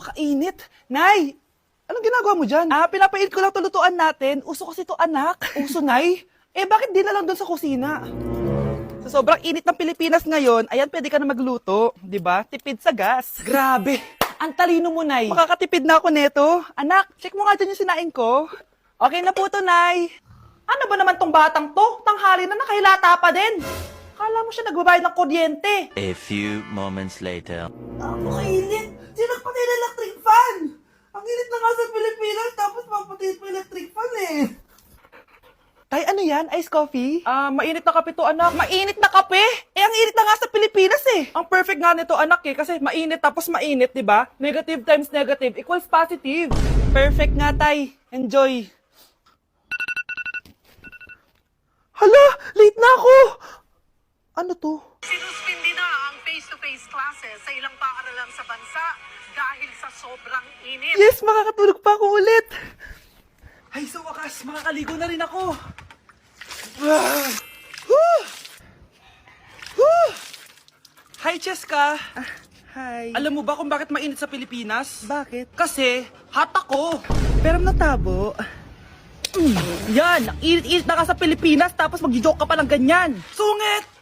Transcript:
Napakainit. Nay, anong ginagawa mo dyan? Pinapainit ko lang ito lutuan natin. Uso kasi ito, anak. Uso, Nay? Bakit di na lang doon sa kusina? Sa sobrang init ng Pilipinas ngayon, ayan, pwede ka na magluto. Di ba? Tipid sa gas. Grabe. Ang talino mo, Nay. Makakatipid na ako neto. Anak, check mo nga dyan yung sinain ko. Okay na po to, Nay. Ano ba naman tong batang to? Tanghali na nakahilata pa din. Kala mo siya nagbabayad ng kuryente. A few moments later. Napakainit. Sinakpatay na electric fan. Ang init na nga sa Pilipinas, tapos mapatay pa electric fan eh. Tay, ano yan? Ice coffee? Mainit na kape to, anak. Mainit na kape? Ang init na nga sa Pilipinas eh. Ang perfect nga nito, anak eh. Kasi mainit tapos mainit, di ba? Negative times negative equals positive. Perfect nga, tay. Enjoy. Hala, late na ako. Ano to? Sinuspindi na ang face-to-face classes sa ilang paaralan sa bansa dahil sa sobrang init. Yes, makakatulog pa ako ulit. Ay, sa wakas, makakaligo na rin ako. Hi, Cheska. Hi. Alam mo ba kung bakit mainit sa Pilipinas? Bakit? Kasi, hot ako. Pero natabo. Yan, ang init-init na ka sa Pilipinas tapos mag-joke ka pa ng ganyan. Sungit!